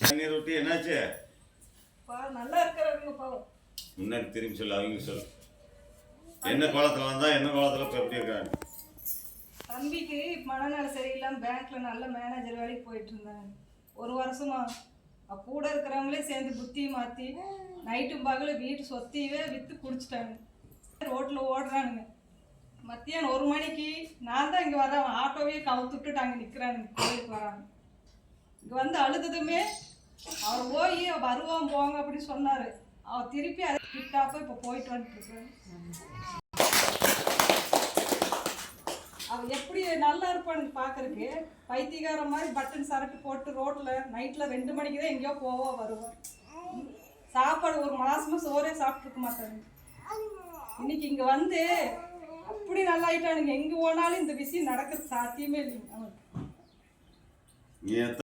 ரொட்டி என்னாச்சு? நல்லா இருக்கிறாங்கப்பா. முன்னாடி திரும்பி சொல்லு, அவங்க சொல்லு. என்ன கோலத்தில் வந்தா என்ன கோலத்தில் இப்போ எப்படி இருக்காங்க? தம்பிக்கு மனநல சரியில்லாம பேங்க்ல நல்ல மேனேஜர் வேலைக்கு போயிட்டு இருந்தாங்க. ஒரு வருஷமா கூட இருக்கிறவங்களே சேர்ந்து புத்தியை மாற்றி நைட்டும் பகலும் வீட்டு சொத்தையவே விற்று குடிச்சிட்டாங்க. ரோட்டில் ஓடுறானுங்க. மத்தியானம் 1 மணிக்கு நான் தான் இங்கே வரேன், ஆட்டோவே கவுத்துட்டு அங்கே நிற்கிறானுங்க. கோயிலுக்கு வராங்க. இங்கே வந்து அழுதுதுமே அவர் போய் வருவான் போங்க அப்படின்னு சொன்னார். அவர் திருப்பி அதை கிட்டாப்ப இப்போ போயிட்டு வந்துட்டுருக்கேன். அவர் எப்படி நல்லா இருப்பானுங்க பார்க்கறதுக்கு. பைத்தியக்கார மாதிரி பட்டன் சரட்டு போட்டு ரோட்டில் நைட்டில் 2 மணிக்கு தான் எங்கேயோ போவா வருவார். சாப்பாடு ஒரு மாசமா சோறே சாப்பிட்ருக்க மாட்டாங்க. இன்னைக்கு இங்கே வந்து அப்படி நல்லா ஆயிட்டானுங்க. எங்கே போனாலும் இந்த விஷயம் நடக்கிறது சாத்தியமே இல்லைங்க அவனுக்கு.